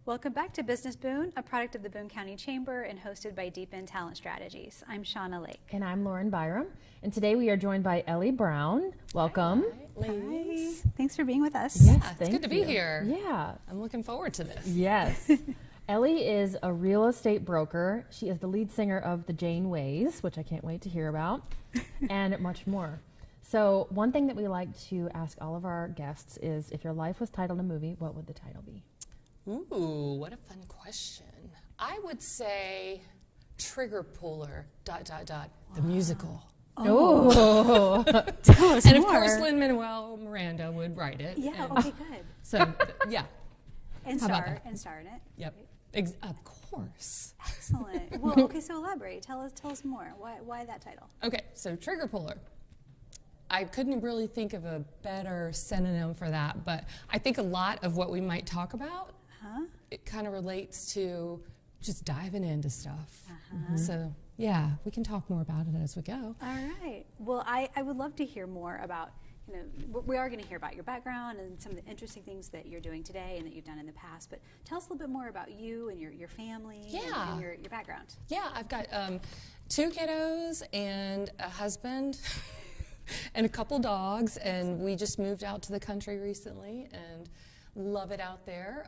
Welcome back to Business Boone, a product of the Boone County Chamber and hosted by Deep End Talent Strategies. I'm Shauna Lake. And I'm Lauren Byram. And today we are joined by Ellie Brown. Welcome. Hi, ladies. Hi. Thanks for being with us. Yes, It's good to be here. Yeah. I'm looking forward to this. Yes. Ellie is a real estate broker. She is the lead singer of The Jane Ways, which I can't wait to hear about, and much more. So one thing that we like to ask all of our guests is, if your life was titled a movie, what would the title be? Ooh, what a fun question. I would say Trigger Puller, ... the musical. Oh. Tell us And more. of course, Lin-Manuel Miranda would write it. Yeah, and okay, good. So, yeah. And How about star, that? and star in it. Yep. Of course. Excellent. Well, okay, so elaborate. Tell us more. Why that title? Okay, so Trigger Puller. I couldn't really think of a better synonym for that, but I think a lot of what we might talk about, it kind of relates to just diving into stuff. So, yeah, we can talk more about it as we go. All right. Well, I would love to hear more about, we are going to hear about your background and some of the interesting things that you're doing today and that you've done in the past, but tell us a little bit more about you and your family and your background. Yeah, I've got 2 kiddos and a husband and a couple dogs, and we just moved out to the country recently and love it out there.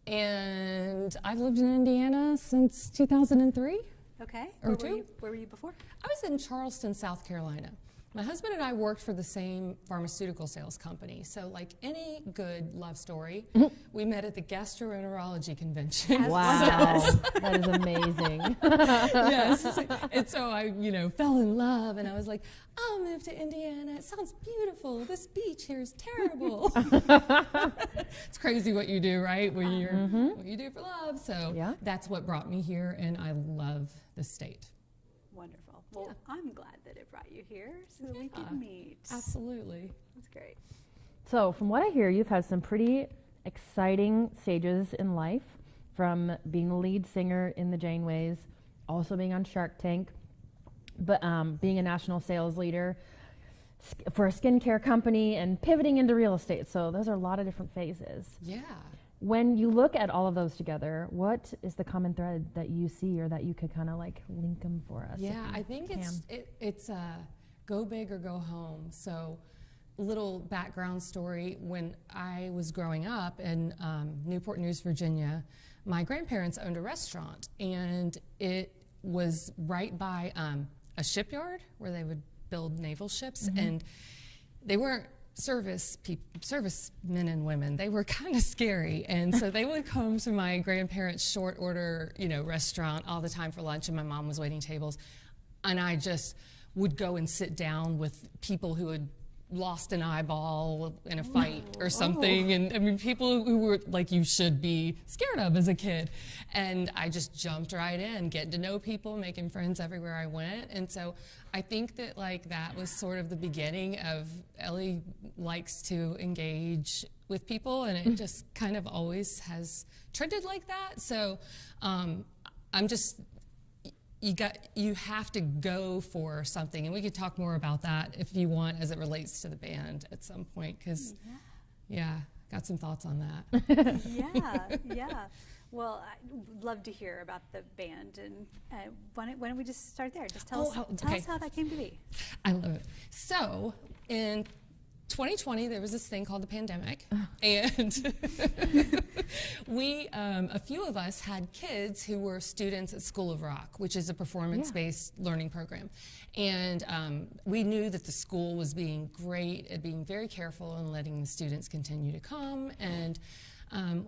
And I've lived in Indiana since 2003. Okay. Or Where were you before? I was in Charleston, South Carolina. My husband and I worked for the same pharmaceutical sales company. So like any good love story, we met at the gastroenterology convention. Wow. That is amazing. Yes. And so I, fell in love, and I was like, I'll move to Indiana. It sounds beautiful. This beach here is terrible. It's crazy what you do, right? What you do for love. So that's what brought me here, and I love the state. Wonderful. Well, I'm glad that it brought you here so that we could meet. Absolutely. That's great. So from what I hear, you've had some pretty exciting stages in life, from being the lead singer in The Jane Ways, also being on Shark Tank, but being a national sales leader for a skincare company, and pivoting into real estate. So those are a lot of different phases. Yeah. When you look at all of those together, what is the common thread that you see, or that you could kind of like link them for us? Yeah, I think it's go big or go home. So, little background story: when I was growing up in Newport News, Virginia, my grandparents owned a restaurant, and it was right by a shipyard where they would build naval ships, and they weren't servicemen and women. They were kind of scary, and so they would come to my grandparents' short order, restaurant all the time for lunch, and my mom was waiting tables, and I just would go and sit down with people who had lost an eyeball in a fight or something, and I mean, people who were like you should be scared of as a kid, and I just jumped right in, getting to know people, making friends everywhere I went. And so I think that that was sort of the beginning of Ellie likes to engage with people, and it just kind of always has trended like that. So I'm just, you have to go for something, and we could talk more about that if you want as it relates to the band at some point, because got some thoughts on that. Yeah. Well, I'd love to hear about the band, and why don't we just start there? Just tell us how that came to be. I love it. So in 2020, there was this thing called the pandemic, and we, a few of us had kids who were students at School of Rock, which is a performance-based learning program. And we knew that the school was being great at being very careful and letting the students continue to come. And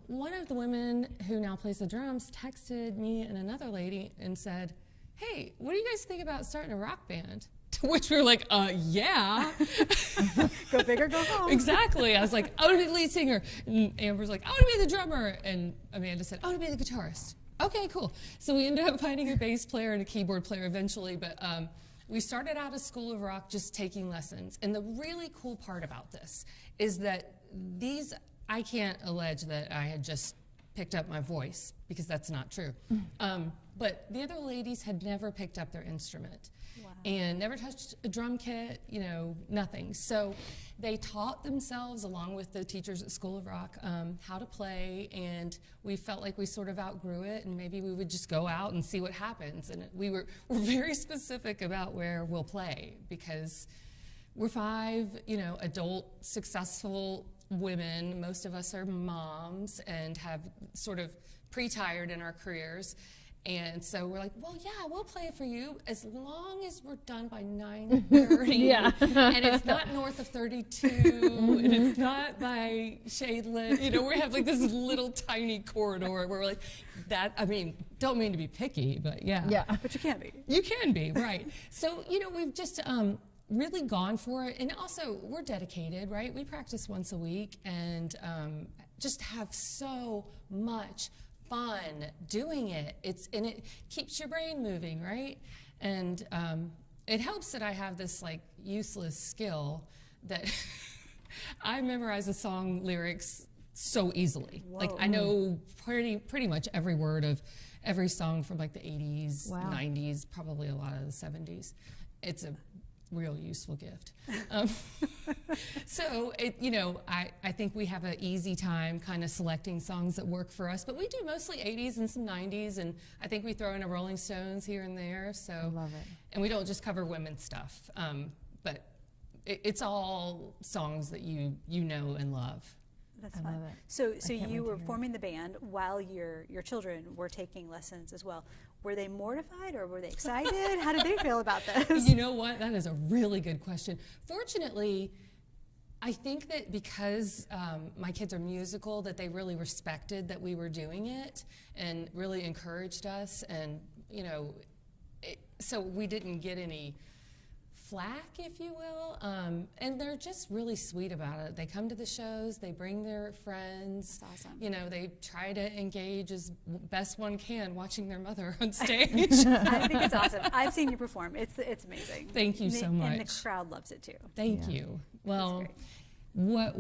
one of the women who now plays the drums texted me and another lady and said, hey, what do you guys think about starting a rock band? To which we were like, yeah. Go big or go home. Exactly. I was like, I want to be the lead singer. And Amber's like, I want to be the drummer. And Amanda said, I want to be the guitarist. Okay, cool. So we ended up finding a bass player and a keyboard player eventually, but we started out at School of Rock just taking lessons. And the really cool part about this is that I can't allege that I had just picked up my voice, because that's not true. But the other ladies had never picked up their instrument. Wow. and never touched a drum kit, you know, nothing. So they taught themselves, along with the teachers at School of Rock, how to play, and we felt like we sort of outgrew it, and maybe we would just go out and see what happens. And we're very specific about where we'll play, because we're 5, you know, adult, successful women. Most of us are moms and have sort of pre-tired in our careers. And so we're like, well, yeah, we'll play it for you as long as we're done by 9:30. Yeah. And it's not north of 32, and it's not by Shadeland. You know, we have like this little tiny corridor where we're like, that, I mean, don't mean to be picky, but yeah. Yeah. But you can be. You can be, right. So, you know, we've just really gone for it. And also, we're dedicated, right? We practice once a week and just have so much fun doing it. And it keeps your brain moving, right? And it helps that I have this like useless skill that I memorize the song lyrics so easily. Whoa. Like I know pretty much every word of every song from like the 80s, wow. 90s, probably a lot of the 70s. It's a real useful gift. So, you know, I think we have an easy time kind of selecting songs that work for us, but we do mostly 80s and some 90s, and I think we throw in a Rolling Stones here and there. So, I love it. And we don't just cover women's stuff, but it's all songs that you know and love. That's fun. So you were forming the band while your children were taking lessons as well. Were they mortified or were they excited? How did they feel about this? You know what? That is a really good question. Fortunately, I think that because my kids are musical, that they really respected that we were doing it and really encouraged us. And, you know, so we didn't get any flack, if you will, and they're just really sweet about it. They come to the shows, they bring their friends. That's awesome. You know, they try to engage as best one can watching their mother on stage. I think it's awesome. I've seen you perform. It's amazing. Thank you so much. And the crowd loves it too. Thank you. Well, what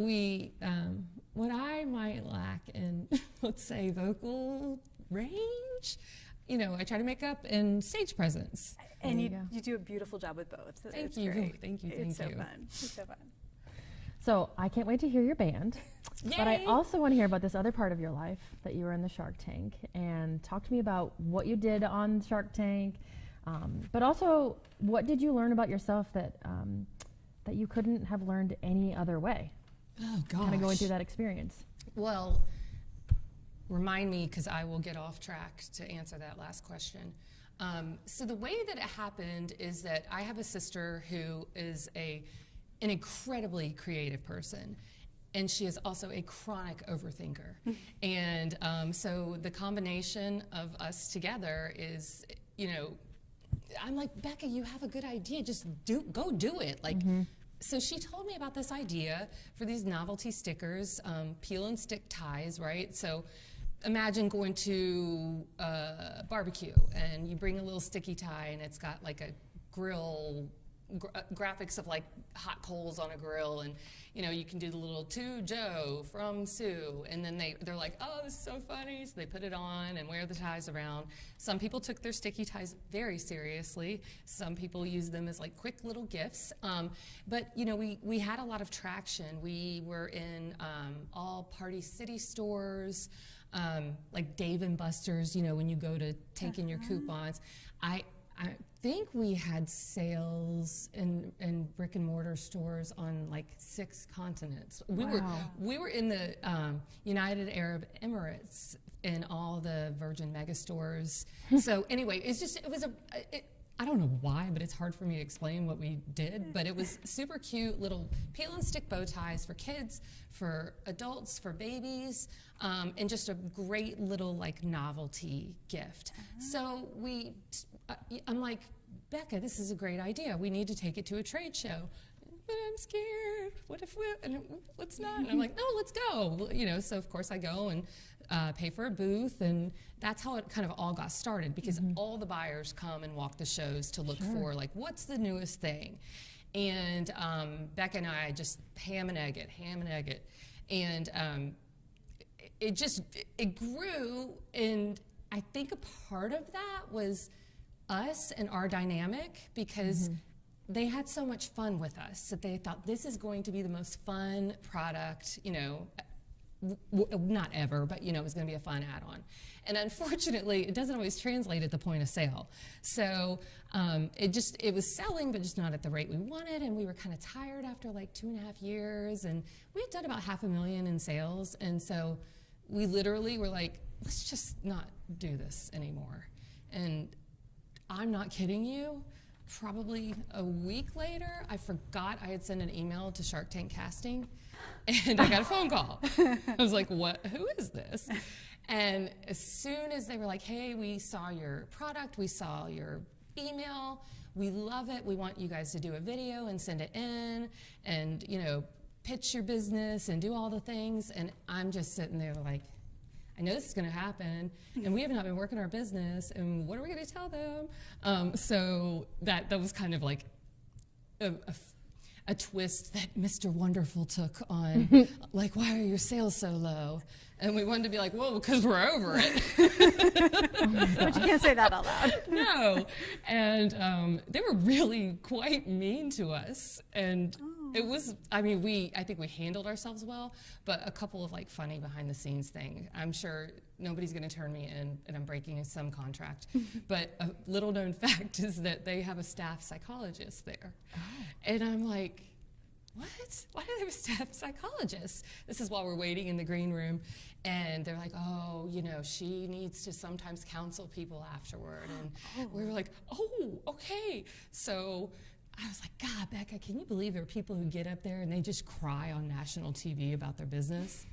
I might lack in, let's say, vocal range, you know, I try to make up in stage presence. And you do a beautiful job with both. Thank you. Great. Thank you. It's so fun. It's so fun. So I can't wait to hear your band. Yay! But I also want to hear about this other part of your life, that you were in the Shark Tank, and talk to me about what you did on Shark Tank, but also what did you learn about yourself that that you couldn't have learned any other way? Oh gosh. Kind of going through that experience. Well, remind me, because I will get off track to answer that last question. So the way that it happened is that I have a sister who is an incredibly creative person, and she is also a chronic overthinker. And so the combination of us together is, you know, I'm like, Becca, you have a good idea, just go do it. Like, so she told me about this idea for these novelty stickers, peel and stick ties, right? So imagine going to a barbecue and you bring a little sticky tie and it's got like a grill, graphics of like hot coals on a grill, and you know, you can do the little to Joe from Sue, and then they're like, oh, this is so funny, so they put it on and wear the ties around. Some people took their sticky ties very seriously. Some people use them as like quick little gifts. But you know, we had a lot of traction. We were in all Party City stores, like Dave & Buster's, you know, when you go to take in your coupons. I think we had sales in brick and mortar stores on like 6 continents. We were in the United Arab Emirates in all the Virgin megastores. So anyway, I don't know why, but it's hard for me to explain what we did, but it was super cute little peel and stick bow ties for kids, for adults, for babies, and just a great little like novelty gift. So I'm like, Becca, this is a great idea. We need to take it to a trade show. But I'm scared. What if let's not? And I'm like, no, let's go. You know, so of course I go and pay for a booth, and that's how it kind of all got started, because all the buyers come and walk the shows to look for like, what's the newest thing? And Becca and I just ham and egg it. And it grew, and I think a part of that was us and our dynamic, because they had so much fun with us that they thought this is going to be the most fun product, you know, not ever, but you know, it was going to be a fun add-on. And unfortunately, it doesn't always translate at the point of sale. So it was selling, but just not at the rate we wanted. And we were kind of tired after like 2.5 years. And we had done about $500,000 in sales. And so we literally were like, let's just not do this anymore. And I'm not kidding you. Probably a week later, I forgot I had sent an email to Shark Tank Casting, and I got a phone call. I was like, what? Who is this? And as soon as they were like, hey, we saw your product, we saw your email, we love it, we want you guys to do a video and send it in, and you know, pitch your business and do all the things. And I'm just sitting there like, I know this is going to happen, and we have not been working our business, and what are we going to tell them? So that was kind of like a twist that Mr. Wonderful took on, like, why are your sales so low? And we wanted to be like, whoa, because we're over it. But you can't say that out loud. No. And they were really quite mean to us. And it was, I mean, I think we handled ourselves well, but a couple of like funny behind the scenes things. I'm sure nobody's going to turn me in and I'm breaking some contract. But a little known fact is that they have a staff psychologist there. Oh. And I'm like, what? Why do they have a staff psychologist? This is while we're waiting in the green room. And they're like, oh, you know, she needs to sometimes counsel people afterward. And we were like, oh, okay. So I was like, God, Becca, can you believe there are people who get up there and they just cry on national TV about their business?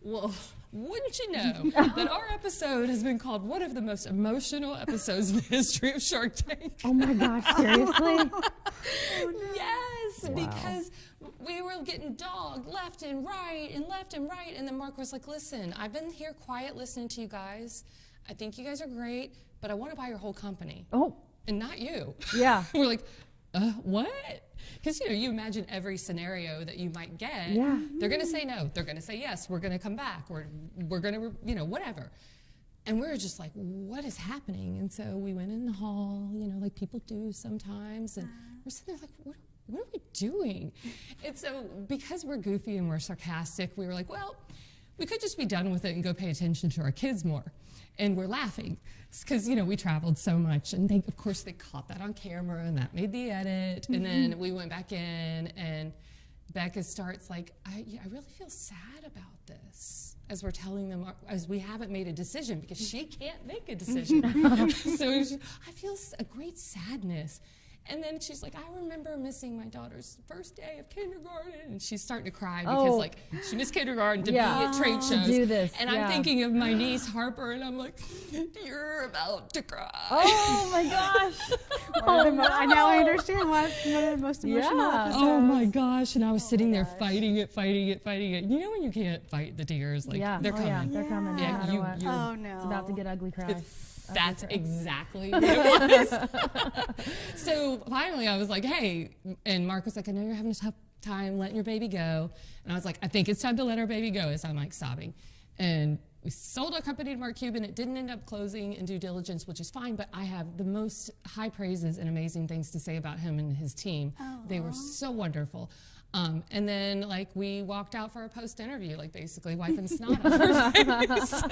Well, wouldn't you know that our episode has been called one of the most emotional episodes in the history of Shark Tank? Oh my gosh, seriously? Oh, no. Yes, because we were getting dogged left and right. And then Mark was like, listen, I've been here quiet listening to you guys. I think you guys are great, but I want to buy your whole company. Oh. And not you. Yeah. We're like, what? Because, you know, you imagine every scenario that you might get. Yeah. They're going to say no. They're going to say yes. We're going to come back. Or we're going to, you know, whatever. And we were just like, what is happening? And so we went in the hall, you know, like people do sometimes. And we're sitting there like, what are we doing? And so because we're goofy and we're sarcastic, we were like, well, we could just be done with it and go pay attention to our kids more. And we're laughing because, you know, we traveled so much. And of course, they caught that on camera and that made the edit. And then we went back in and Becca starts like, I really feel sad about this. As we're telling them, as we haven't made a decision because she can't make a decision. So I feel a great sadness. And then she's like, I remember missing my daughter's first day of kindergarten. And she's starting to cry because like she missed kindergarten to be at trade shows. Do this. And I'm thinking of my niece Harper and I'm like, you're about to cry. Oh my gosh. Now I understand why it's one of the most emotional episodes. Oh my gosh. And I was sitting there fighting it. You know when you can't fight the tears, like they're coming. Yeah, they're coming. Yeah, no matter what. Oh no. It's about to get ugly cry. That's exactly what it was. So finally I was like, hey, and Mark was like, I know you're having a tough time letting your baby go. And I was like, I think it's time to let our baby go, as I'm like sobbing. And we sold our company to Mark Cuban. It didn't end up closing in due diligence, which is fine, but I have the most high praises and amazing things to say about him and his team. They were so wonderful. And then, like, we walked out for a post-interview, like, basically wiping snot off our face.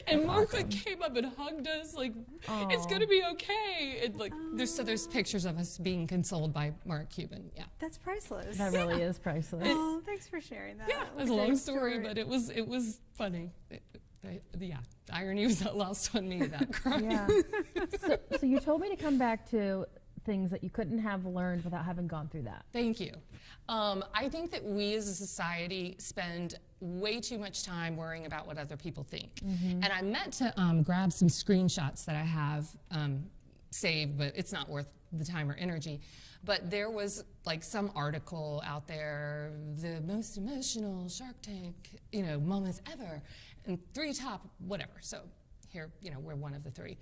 And Mark, like, came up and hugged us, like, it's going to be okay. And, like, there's pictures of us being consoled by Mark Cuban, That's priceless. That really is priceless. Oh, thanks for sharing that. Yeah, it's a long story, but it was funny. The irony was not lost on me about crying. Yeah. So you told me to come back to things that you couldn't have learned without having gone through that. Thank you. I think that we as a society spend way too much time worrying about what other people think. And I meant to grab some screenshots that I have saved, but it's not worth the time or energy. But there was like some article out there, the most emotional Shark Tank, you know, moments ever, and 3 top whatever. So here, you know, we're one of the 3.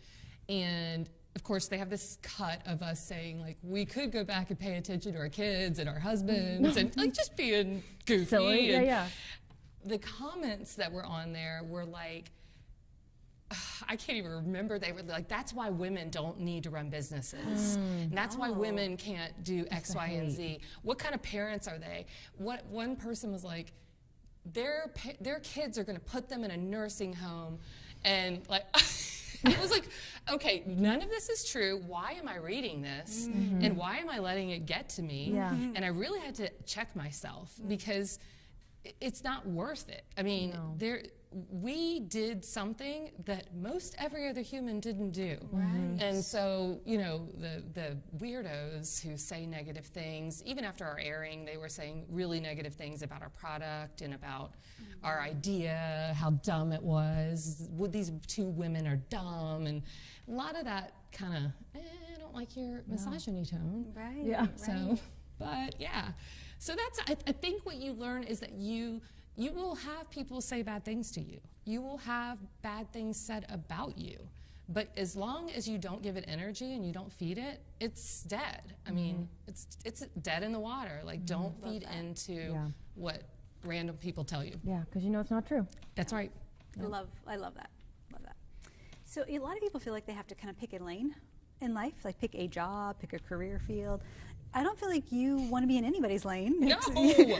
And of course, they have this cut of us saying, like, we could go back and pay attention to our kids and our husbands and, like, just being goofy. Silly, and yeah. The comments that were on there were like, I can't even remember, they were like, that's why women don't need to run businesses. And that's why women can't do X, Y, and Z. What kind of parents are they? One person was like, their kids are going to put them in a nursing home, and like, it was like, okay, none of this is true. Why am I reading this? And why am I letting it get to me? And I really had to check myself, because it's not worth it. I mean, we did something that most every other human didn't do. And so, you know, the weirdos who say negative things, even after our airing, they were saying really negative things about our product and about our idea, how dumb it was. These two women are dumb, and a lot of that kind of, I don't like your misogyny tone. So, but yeah. So that's, I think what you learn is that you will have people say bad things to you. You will have bad things said about you. But as long as you don't give it energy and you don't feed it, it's dead. I mean, it's dead in the water. Like, don't feed into what random people tell you. Yeah, because you know it's not true. That's right. I love that. Love that. So a lot of people feel like they have to kind of pick a lane in life, like pick a job, pick a career field. I don't feel like you want to be in anybody's lane. No.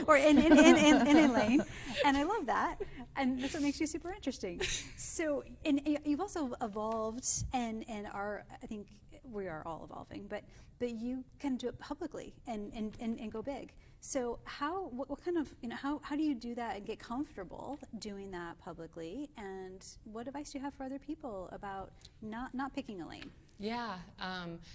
Or in a lane. And I love that. And that's what makes you super interesting. So, and you've also evolved and are, I think we are all evolving, but you can do it publicly and go big. So what kind of, you know, how do you do that and get comfortable doing that publicly? And what advice do you have for other people about not picking a lane? Yeah.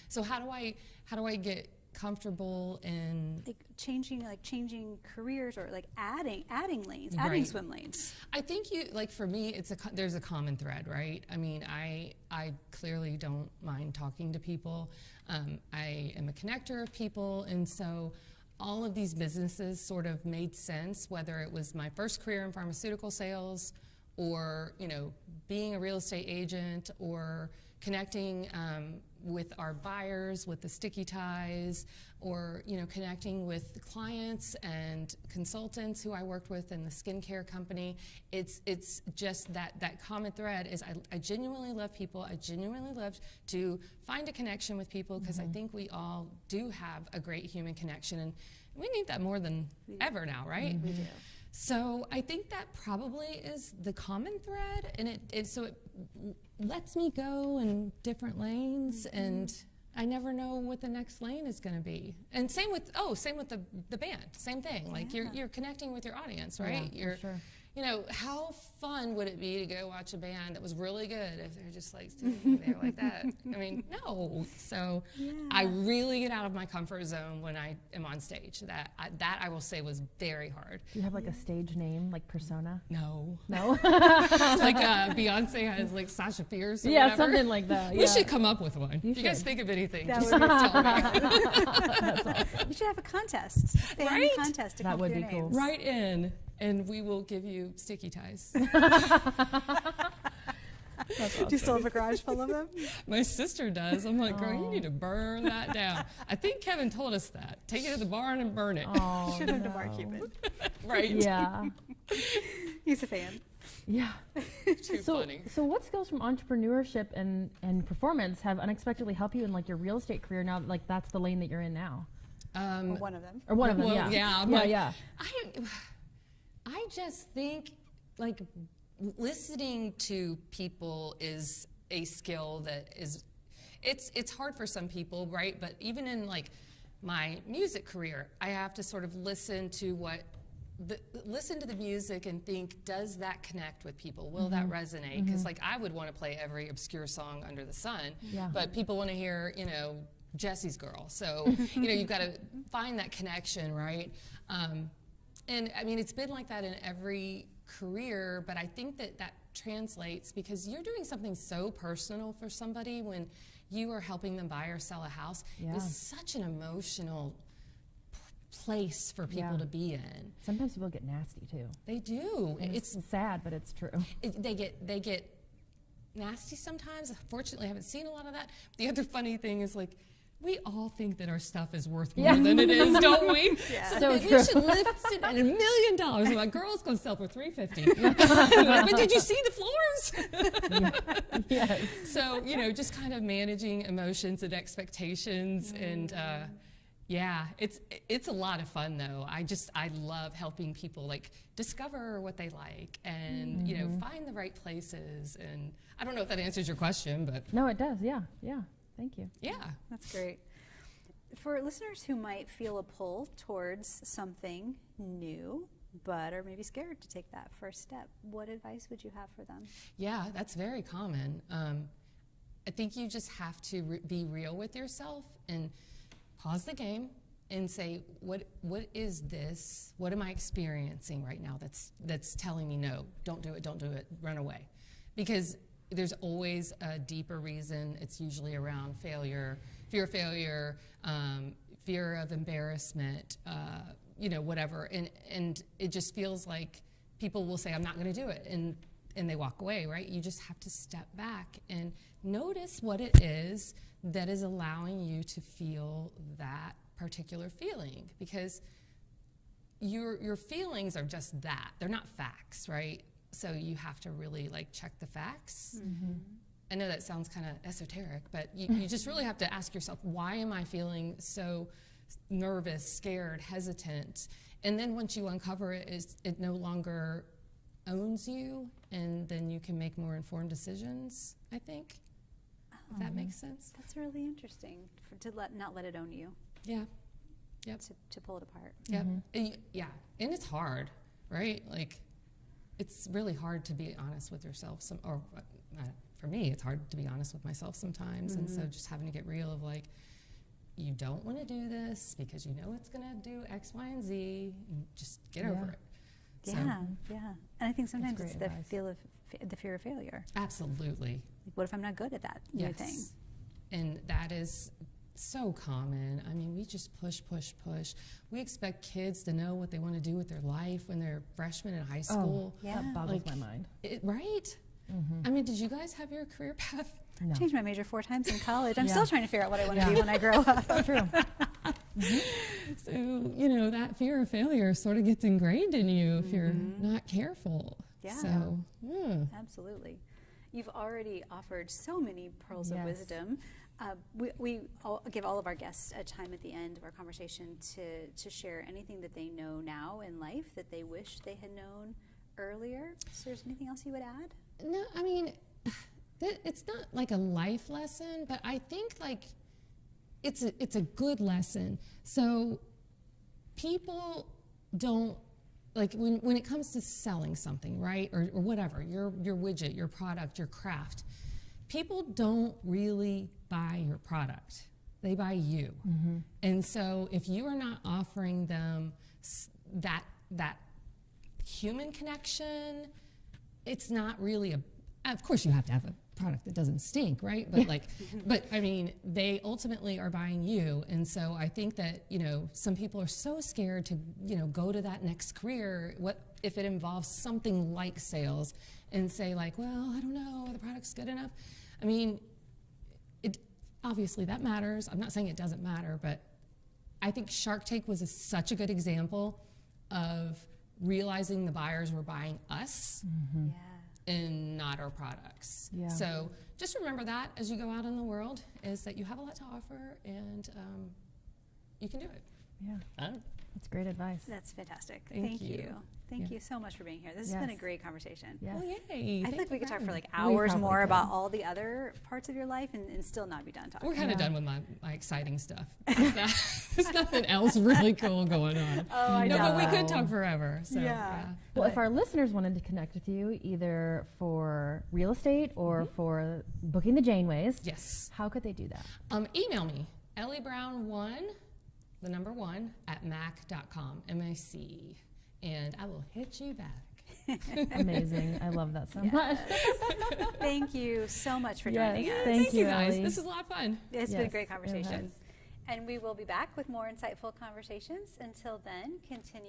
So how do I get comfortable in changing careers, or like adding lanes, adding swim lanes? I think for me, there's a common thread, right? I mean, I clearly don't mind talking to people. I am a connector of people, and so all of these businesses sort of made sense, whether it was my first career in pharmaceutical sales, or, you know, being a real estate agent, or connecting with our buyers with the sticky ties, or, you know, connecting with clients and consultants who I worked with in the skincare company. It's just that common thread is I genuinely love people. I genuinely love to find a connection with people, because I think we all do have a great human connection, and we need that more than ever now, right? We do. So I think that probably is the common thread, and it lets me go in different lanes, and I never know what the next lane is going to be. And same with the band, same thing. Like you're connecting with your audience, right? Yeah, for sure. You know, how fun would it be to go watch a band that was really good if they're just like sitting there like that? I mean, no. So I really get out of my comfort zone when I am on stage. That I will say was very hard. Do you have like a stage name, like persona? No. No? Like Beyonce has like Sasha Fierce or whatever. Something like that. We should come up with one. You guys think of anything, That just would be tell me. awesome. We should have a contest. Family contest to That come would up with be your cool. names. Write in, and we will give you sticky ties. Do you still have a garage full of them? My sister does. I'm like, girl, you need to burn that down. I think Kevin told us that. Take it to the barn and burn it. Oh, Should have to barkeep it. Right? Yeah. He's a fan. Yeah. Too So funny. what skills from entrepreneurship and performance have unexpectedly helped you in like your real estate career now that like that's the lane that you're in now? Or one of them. Or one of them, Well, yeah. yeah. I just think like listening to people is a skill that is, it's hard for some people, right? But even in like my music career, I have to sort of listen to the music and think, does that connect with people? Will that resonate? Because like I would want to play every obscure song under the sun, but people want to hear, you know, Jesse's Girl. So, you know, you've got to find that connection, right? And I mean, it's been like that in every career, but I think that translates because you're doing something so personal for somebody when you are helping them buy or sell a house. It's such an emotional place for people to be in. Sometimes people get nasty too. They do. And it's sad, but it's true. They get nasty sometimes. Fortunately, I haven't seen a lot of that. The other funny thing is like, we all think that our stuff is worth more than it is, don't we? Yeah. So we should list it at $1 million. And my girl's going to sell for $350. But did you see the floors? Yes. So, you know, just kind of managing emotions and expectations. And yeah, it's a lot of fun, though. I love helping people, like, discover what they like and, you know, find the right places. And I don't know if that answers your question, but. No, it does. Yeah. Yeah. Thank you. Yeah. That's great. For listeners who might feel a pull towards something new, but are maybe scared to take that first step, what advice would you have for them? Yeah, that's very common. I think you just have to be real with yourself and pause the game and say, what is this? What am I experiencing right now that's telling me no, don't do it, run away? Because there's always a deeper reason. It's usually around failure, fear of failure, fear of embarrassment, you know, whatever. And it just feels like people will say, I'm not going to do it, and they walk away, right? You just have to step back and notice what it is that is allowing you to feel that particular feeling, because your feelings are just that. They're not facts, right? So you have to really, like, check the facts. I know that sounds kind of esoteric, but you just really have to ask yourself, why am I feeling so nervous, scared, hesitant? And then once you uncover it, it no longer owns you, and then you can make more informed decisions, I think, if that makes sense. That's really interesting, to not let it own you. Yeah. Yep. To pull it apart. Yep. Yeah. And it's hard, right? Like, it's really hard to be honest with yourself. For me, it's hard to be honest with myself sometimes. And so just having to get real of, like, you don't want to do this because you know it's going to do X, Y, and Z. And just get over it. Yeah, So, yeah. And I think sometimes it's the advice. the fear of failure. absolutely. Like, what if I'm not good at that new thing? And that is so common. I mean, we just push. We expect kids to know what they want to do with their life when they're freshmen in high school. Yeah. That boggles my mind. Right? I mean, did you guys have your career path? No. Changed my major 4 times in college. I'm Yeah. still trying to figure out what I want to be when I grow up. True. So, you know, that fear of failure sort of gets ingrained in you if you're not careful. Yeah. So, Absolutely. You've already offered so many pearls of Yes. wisdom. We give all of our guests a time at the end of our conversation to share anything that they know now in life that they wish they had known earlier. So there's anything else you would add? no, I mean, it's not like a life lesson, but I think, like, it's a good lesson. So people don't, like, when it comes to selling something, right, or whatever, your widget, your product, your craft, people don't really buy your product. They buy you. And so if you are not offering them that human connection, it's not really of course you have to have a product that doesn't stink, right? But, like, but I mean, they ultimately are buying you. And so I think that, you know, some people are so scared to, you know, go to that next career. What if it involves something like sales, and say, like, well, I don't know, the product's good enough. I mean, obviously that matters. I'm not saying it doesn't matter, but I think Shark Tank was such a good example of realizing the buyers were buying us and not our products. Yeah. So just remember that as you go out in the world, is that you have a lot to offer, and you can do it. Yeah. That's great advice. That's fantastic. Thank you. you. Thank you so much for being here. This has been a Yes. great conversation. Yes. Well, yay. I feel Thank like we you could talk for, like, We hours probably more could. about all the other parts of your life and still not be done talking. We're kind of Yeah. done with my exciting stuff. There's nothing else really cool going on. Oh, I No, but we know. could talk forever. So, Yeah. Well, if our listeners wanted to connect with you, either for real estate or for booking the Janeways, Yes. how could they do that? Email me, elliebrown1, the number 1, at mac.com, M-A-C, and I will hit you back. Amazing. I love that so much. Thank you so much for Yes, joining us. thank you, guys. Ellie. This is a lot of fun. It's been a Yes, great it conversation. has. And we will be back with more insightful conversations. Until then, continue